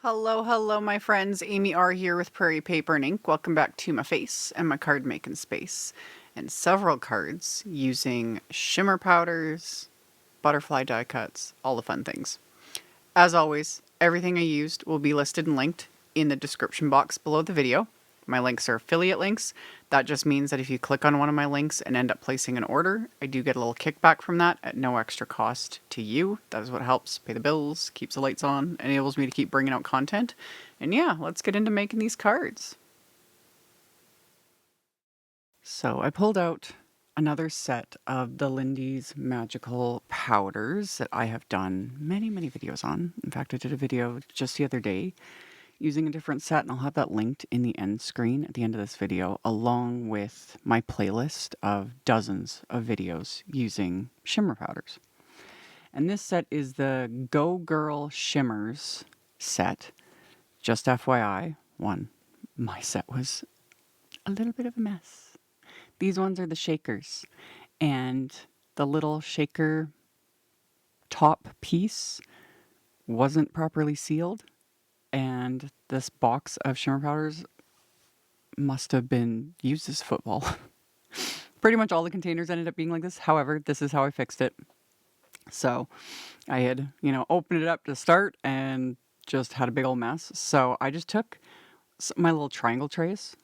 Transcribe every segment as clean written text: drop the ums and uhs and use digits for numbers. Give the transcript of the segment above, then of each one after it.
Hello, hello, my friends. AmyR here with Prairie Paper and Ink. Welcome back to my face and my card making space. And several cards using shimmer powders, butterfly die cuts, all the fun things. As always, everything I used will be listed and linked in the description box below the video. My links are affiliate links. That just means that if you click on one of my links and end up placing an order, I do get a little kickback from that at no extra cost to you. That is what helps pay the bills, keeps the lights on, enables me to keep bringing out content. And yeah, let's get into making these cards. So I pulled out another set of the Lindy's magical powders that I have done many videos on. In fact, I did a video just the other day using a different set, and I'll have that linked in the end screen at the end of this video, along with my playlist of dozens of videos using shimmer powders. And this set is the Go Girl Shimmers set. Just FYI, my set was a little bit of a mess. These ones are the shakers, and the little shaker top piece wasn't properly sealed. And this box of shimmer powders must have been used as football. Pretty much all the containers ended up being like this. However, this is how I fixed it. So I had, opened it up to start and just had a big old mess. So I just took my little triangle trays,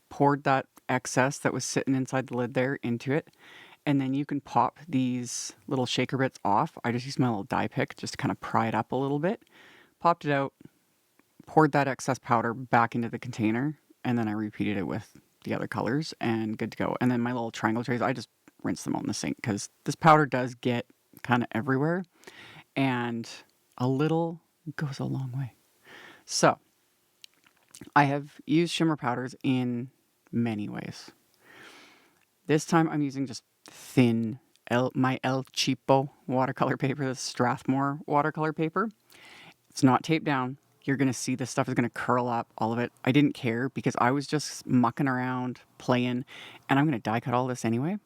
poured that excess that was sitting inside the lid there into it. And then you can pop these little shaker bits off. I just used my little die pick just to kind of pry it up a little bit. Popped it out. Poured that excess powder back into the container, and then I repeated it with the other colors, and good to go. And then my little triangle trays, I just rinse them out in the sink, because this powder does get kind of everywhere, and a little goes a long way. So, I have used shimmer powders in many ways. This time I'm using just thin, my El Cheapo watercolor paper, this Strathmore watercolor paper. It's not taped down. You're going to see this stuff is going to curl up, all of it. I didn't care because I was just mucking around, playing, and I'm going to die cut all this anyway.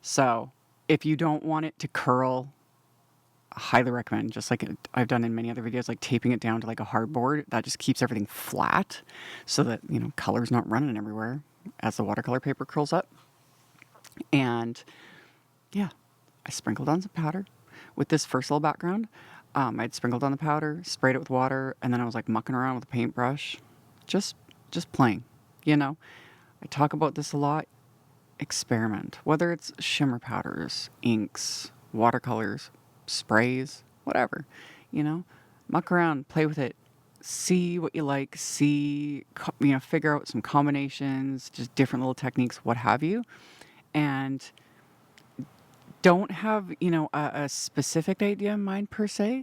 So if you don't want it to curl, I highly recommend, just like I've done in many other videos, like taping it down to like a hardboard. That just keeps everything flat so that, color's not running everywhere as the watercolor paper curls up. And yeah, I sprinkled on some powder with this first little background. I'd sprinkled on the powder, sprayed it with water, and then I was like mucking around with a paintbrush, just playing, I talk about this a lot. Experiment, whether it's shimmer powders, inks, watercolors, sprays, whatever, muck around, play with it, see what you like, figure out some combinations, just different little techniques, what have you, and don't have, a specific idea in mind per se,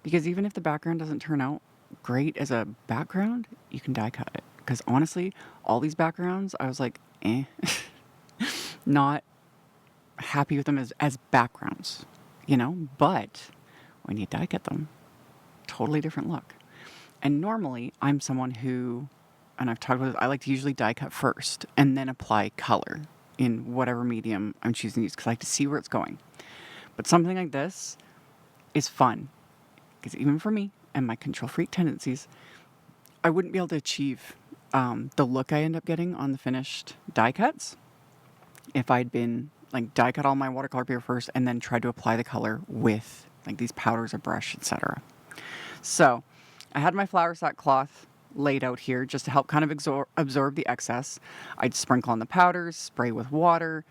because even if the background doesn't turn out great as a background, you can die cut it. Because honestly, all these backgrounds, I was like, not happy with them as backgrounds, but when you die cut them, totally different look. And normally I'm someone who, and I've talked about this, I like to usually die cut first and then apply color in whatever medium I'm choosing to use, because I like to see where it's going. But something like this is fun, because even for me and my control freak tendencies, I wouldn't be able to achieve the look I end up getting on the finished die cuts if I'd been like die cut all my watercolor paper first and then tried to apply the color with like these powders, a brush, etc. So I had my flour sack cloth laid out here just to help kind of absorb the excess. I'd sprinkle on the powders, spray with water,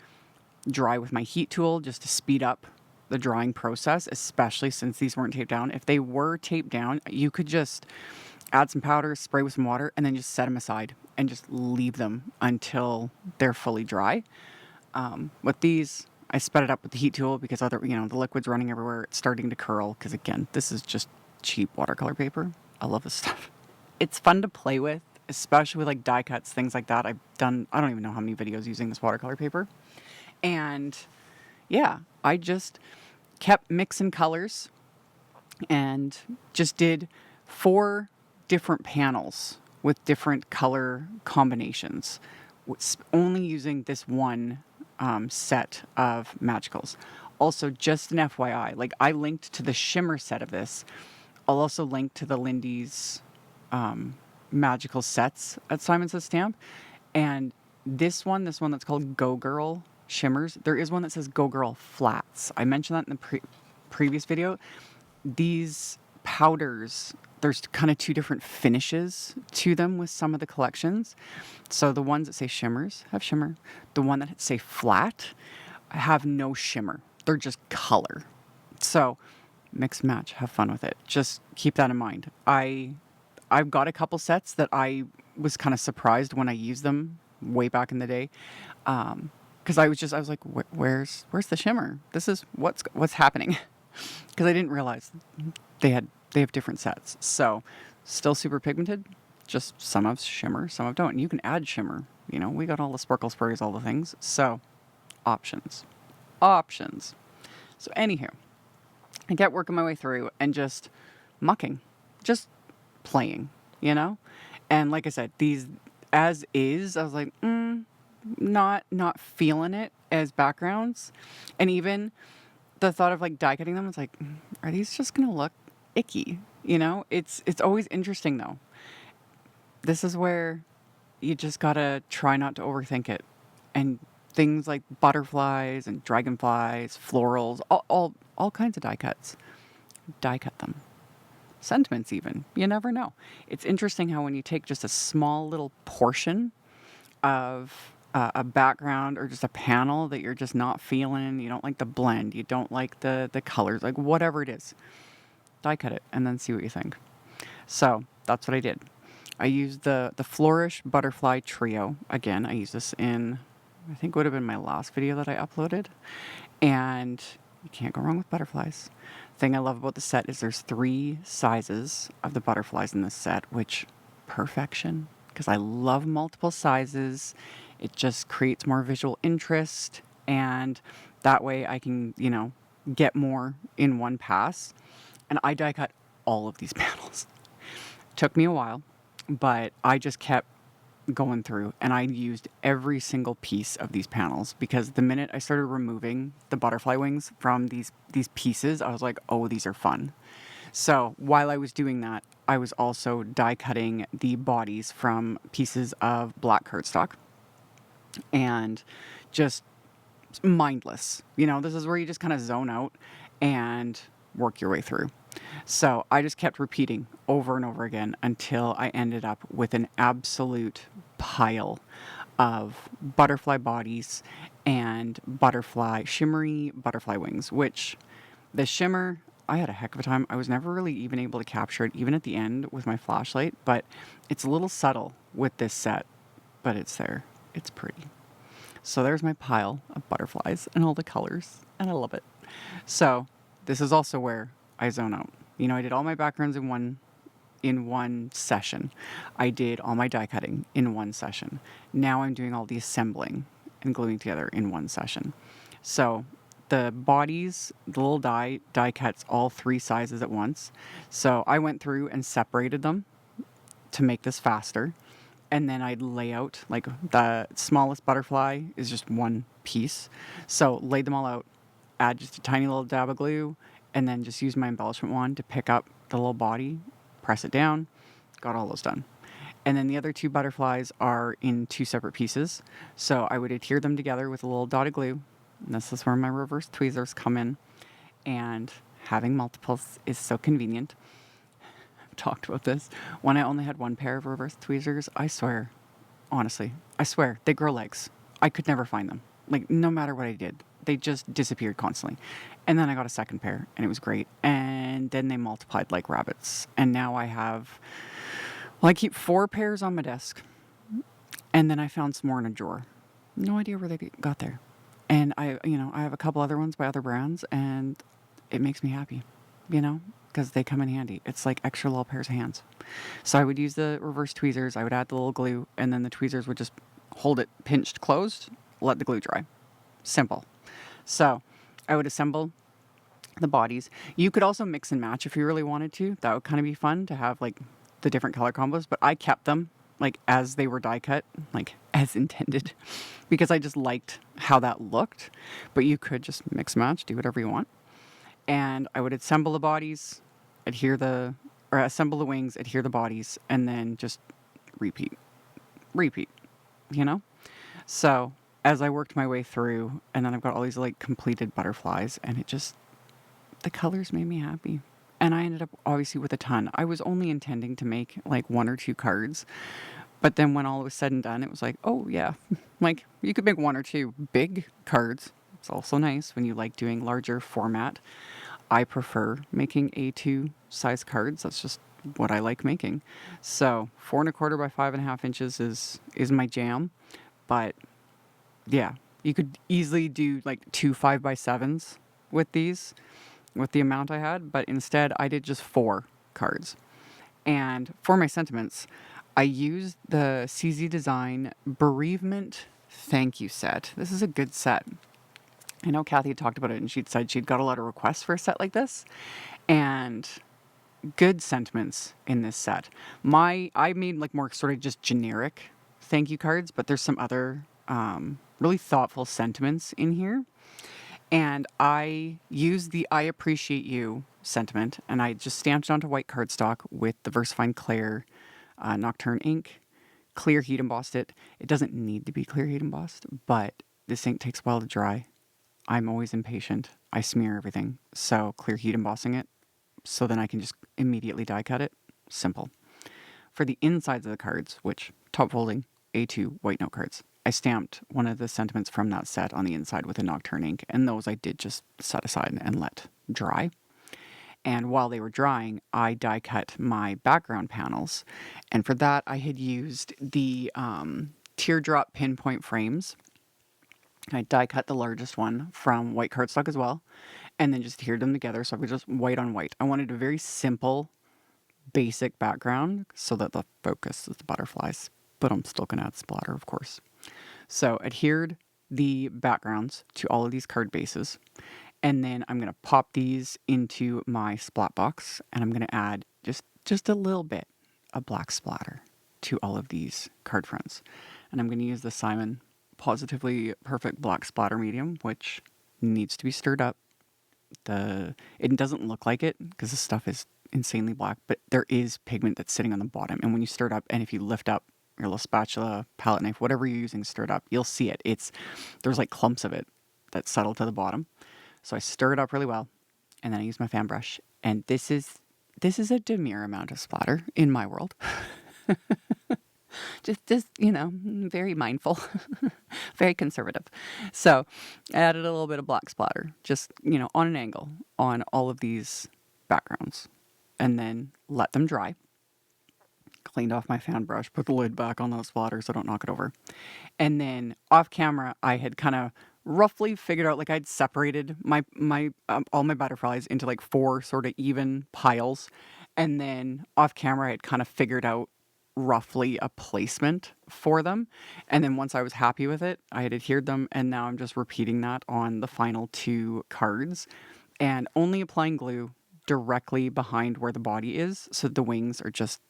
dry with my heat tool just to speed up the drying process, especially since these weren't taped down. If they were taped down, you could just add some powder, spray with some water, and then just set them aside and just leave them until they're fully dry. With these, I sped it up with the heat tool because the liquid's running everywhere. It's starting to curl because, again, this is just cheap watercolor paper. I love this stuff. It's fun to play with, especially with like die cuts, things like that. I've done, I don't even know how many videos using this watercolor paper. And yeah, I just kept mixing colors and just did 4 different panels with different color combinations, only using this one set of magicals. Also, just an FYI, like I linked to the shimmer set of this I'll also link to the Lindy's magical sets at Simon Says Stamp. And this one that's called Go Girl Shimmers, there is one that says Go Girl Flats. I mentioned that in the previous video. These powders, there's kind of two different finishes to them with some of the collections. So the ones that say shimmers have shimmer. The one that say flat have no shimmer. They're just color. So mix and match, have fun with it. Just keep that in mind. I've got a couple sets that I was kind of surprised when I used them way back in the day. Because I was like, where's the shimmer? This is what's happening. Because I didn't realize they have different sets. So still super pigmented, just some have shimmer, some have don't. And you can add shimmer. You know, we got all the sparkle sprays, all the things. So options. So anywho, I kept working my way through and just mucking, just playing, you know? And like I said, these as is, I was like, not feeling it as backgrounds. And even the thought of like die cutting them, it's like, are these just gonna look icky? You know, it's always interesting though. This is where you just gotta try not to overthink it. And things like butterflies and dragonflies, florals, all kinds of die cuts. Die cut them. Sentiments even. You never know. It's interesting how when you take just a small little portion of a background or just a panel that you're just not feeling, you don't like the blend, you don't like the colors, like whatever it is, die cut it and then see what you think. So that's what I did. I used the Flourish Butterfly Trio. Again, I used this in, I think it would have been my last video that I uploaded. And you can't go wrong with butterflies. The thing I love about the set is there's 3 sizes of the butterflies in this set, which perfection, because I love multiple sizes. It just creates more visual interest, and that way I can, you know, get more in one pass. And I die cut all of these panels. Took me a while, but I just kept going through and I used every single piece of these panels, because the minute I started removing the butterfly wings from these pieces, I was like, oh, these are fun. So while I was doing that, I was also die cutting the bodies from pieces of black cardstock, and just mindless. You know, this is where you just kind of zone out and work your way through. So I just kept repeating over and over again until I ended up with an absolute pile of butterfly bodies and shimmery butterfly wings, which the shimmer, I had a heck of a time. I was never really even able to capture it, even at the end with my flashlight, but it's a little subtle with this set, but it's there. It's pretty. So there's my pile of butterflies and all the colors, and I love it. So this is also where I zone out. You know, I did all my backgrounds in one session. I did all my die cutting in one session. Now I'm doing all the assembling and gluing together in one session. So the bodies, the little die cuts all 3 sizes at once. So I went through and separated them to make this faster. And then I'd lay out, like the smallest butterfly is just one piece. So laid them all out, add just a tiny little dab of glue, and then just use my embellishment wand to pick up the little body, press it down, got all those done. And then the other 2 butterflies are in 2 separate pieces. So I would adhere them together with a little dot of glue. And this is where my reverse tweezers come in. And having multiples is so convenient. I've talked about this. When I only had 1 pair of reverse tweezers, I swear, honestly, I swear, they grow legs. I could never find them. Like, no matter what I did, they just disappeared constantly. And then I got a 2nd pair, and it was great. And then they multiplied like rabbits. And now I have, well, I keep 4 pairs on my desk. And then I found some more in a drawer. No idea where they got there. And I have a couple other ones by other brands, and it makes me happy, you know, because they come in handy. It's like extra little pairs of hands. So I would use the reverse tweezers. I would add the little glue, and then the tweezers would just hold it pinched closed, let the glue dry. Simple. So I would assemble the bodies. You could also mix and match if you really wanted to. That would kind of be fun to have like the different color combos, but I kept them like as they were die cut, like as intended, because I just liked how that looked. But you could just mix match, do whatever you want. And I would assemble the bodies, assemble the wings, adhere the bodies, and then just repeat, repeat, you know? So as I worked my way through, and then I've got all these like completed butterflies, and the colors made me happy. And I ended up obviously with a ton. I was only intending to make like 1 or 2 cards. But then when all was said and done, it was like, oh yeah, like you could make 1 or 2 big cards. It's also nice when you like doing larger format. I prefer making A2 size cards. That's just what I like making. So 4 1/4 by 5.5 inches is my jam. But yeah, you could easily do like 2 5x7s with these, with the amount I had. But instead, I did just 4 cards. And for my sentiments, I used the CZ Design Bereavement Thank You set. This is a good set. I know Kathy had talked about it and she'd said she'd got a lot of requests for a set like this. And good sentiments in this set. I made like more sort of just generic thank you cards, but there's some other really thoughtful sentiments in here. And I used the I appreciate you sentiment, and I just stamped it onto white cardstock with the VersaFine Claire Nocturne ink. Clear heat embossed it. It doesn't need to be clear heat embossed, but this ink takes a while to dry. I'm always impatient. I smear everything. So clear heat embossing it, so then I can just immediately die cut it. Simple. For the insides of the cards, which top folding, A2 white note cards, I stamped one of the sentiments from that set on the inside with a Nocturne ink, and those I did just set aside and let dry. And while they were drying, I die cut my background panels. And for that, I had used the Teardrop Pinpoint frames. I die cut the largest one from white cardstock as well, and then just adhered them together so I could just white on white. I wanted a very simple, basic background so that the focus is the butterflies, but I'm still going to add splatter, of course. So adhered the backgrounds to all of these card bases. And then I'm going to pop these into my splat box, and I'm going to add just a little bit of black splatter to all of these card fronts. And I'm going to use the Simon Positively Perfect Black Splatter Medium, which needs to be stirred up. It doesn't look like it because the stuff is insanely black, but there is pigment that's sitting on the bottom. And when you stir it up, and if you lift up your little spatula, palette knife, whatever you're using stirred up, you'll see it. There's like clumps of it that settle to the bottom. So I stir it up really well, and then I use my fan brush. And this is a demure amount of splatter in my world. just very mindful, very conservative. So I added a little bit of black splatter, just on an angle on all of these backgrounds, and then let them dry. Cleaned off my fan brush, put the lid back on that splatter so I don't knock it over. And then off camera, I had kind of roughly figured out, like I'd separated my all my butterflies into like 4 sort of even piles. And then off camera, I had kind of figured out roughly a placement for them. And then once I was happy with it, I had adhered them. And now I'm just repeating that on the final 2 cards and only applying glue directly behind where the body is. So the wings are just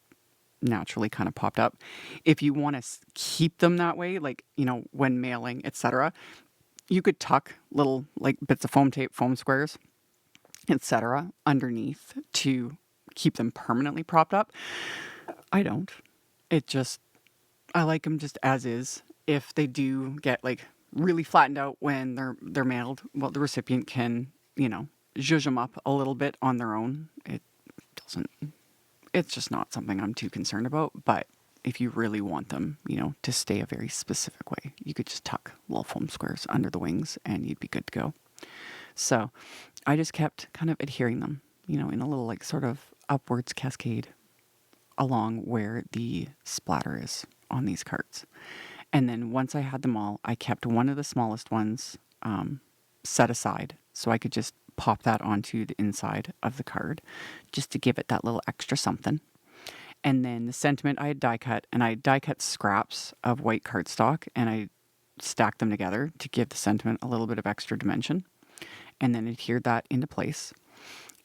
naturally kind of popped up. If you want to keep them that way, like, when mailing, etc., you could tuck little like bits of foam tape, foam squares, etc., underneath to keep them permanently propped up. I don't. I like them just as is. If they do get like really flattened out when they're mailed, well, the recipient can, zhuzh them up a little bit on their own. It's just not something I'm too concerned about. But if you really want them, to stay a very specific way, you could just tuck little foam squares under the wings and you'd be good to go. So I just kept kind of adhering them, in a little like sort of upwards cascade along where the splatter is on these cards. And then once I had them all, I kept one of the smallest ones set aside so I could just pop that onto the inside of the card just to give it that little extra something. And then the sentiment I had die cut, and I die cut scraps of white cardstock and I stacked them together to give the sentiment a little bit of extra dimension, and then adhered that into place.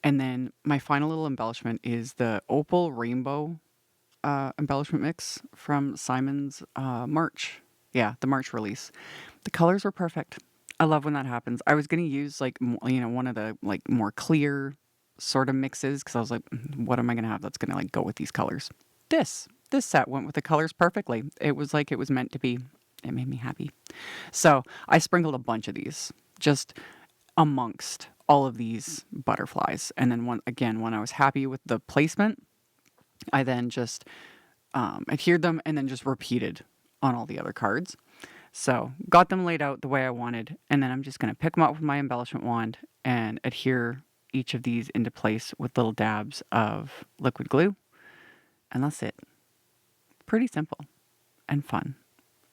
And then my final little embellishment is the Opal Rainbow embellishment mix from Simon's March. Yeah, the March release. The colors were perfect. I love when that happens. I was going to use like one of the like more clear sort of mixes because I was like, what am I going to have that's going to like go with these colors? This set went with the colors perfectly. It was like it was meant to be. It made me happy. So I sprinkled a bunch of these just amongst all of these butterflies. And then when I was happy with the placement, I then just adhered them and then just repeated on all the other cards. So got them laid out the way I wanted. And then I'm just going to pick them up with my embellishment wand and adhere each of these into place with little dabs of liquid glue. And that's it. Pretty simple and fun.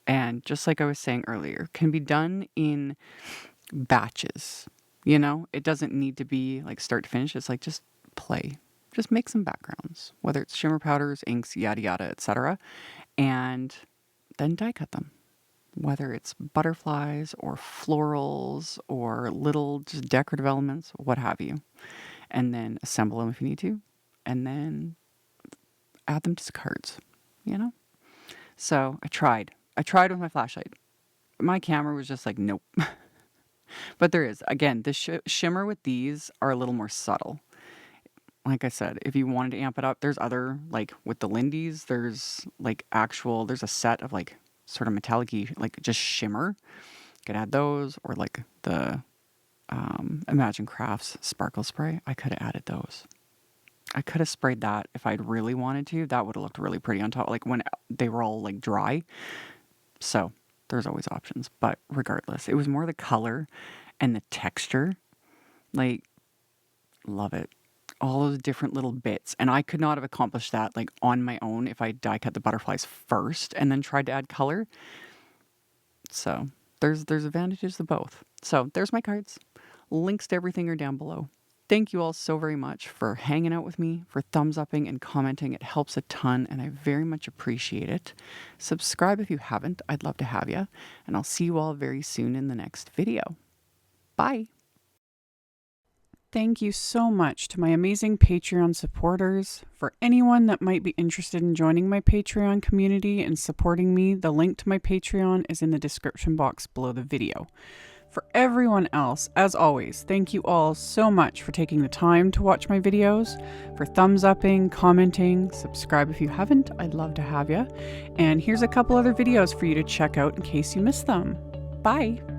And just like I was saying earlier, can be done in batches. You know, it doesn't need to be like start to finish. It's like just play. Just make some backgrounds, whether it's shimmer powders, inks, yada yada, etc. And then die cut them. Whether it's butterflies or florals or little just decorative elements, what have you. And then assemble them if you need to. And then add them to cards, you know? So I tried with my flashlight. My camera was just like, nope. But there is, again, the shimmer with these are a little more subtle. Like I said, if you wanted to amp it up, there's other, like with the Lindys, there's a set of like sort of metallic-y, like just shimmer. You could add those, or like the Imagine Crafts sparkle spray. I could have added those. I could have sprayed that if I'd really wanted to. That would have looked really pretty on top, like when they were all like dry. So there's always options, but regardless, it was more the color and the texture. Like, love it. All those different little bits. And I could not have accomplished that like on my own if I die cut the butterflies first and then tried to add color. So there's advantages to both. So there's my cards. Links to everything are down below. Thank you all so very much for hanging out with me, for thumbs upping and commenting. It helps a ton and I very much appreciate it. Subscribe if you haven't. I'd love to have you. And I'll see you all very soon in the next video. Bye. Thank you so much to my amazing Patreon supporters. For anyone that might be interested in joining my Patreon community and supporting me, the link to my Patreon is in the description box below the video. For everyone else, as always, thank you all so much for taking the time to watch my videos, for thumbs upping, commenting, subscribe if you haven't, I'd love to have you. And here's a couple other videos for you to check out in case you missed them. Bye!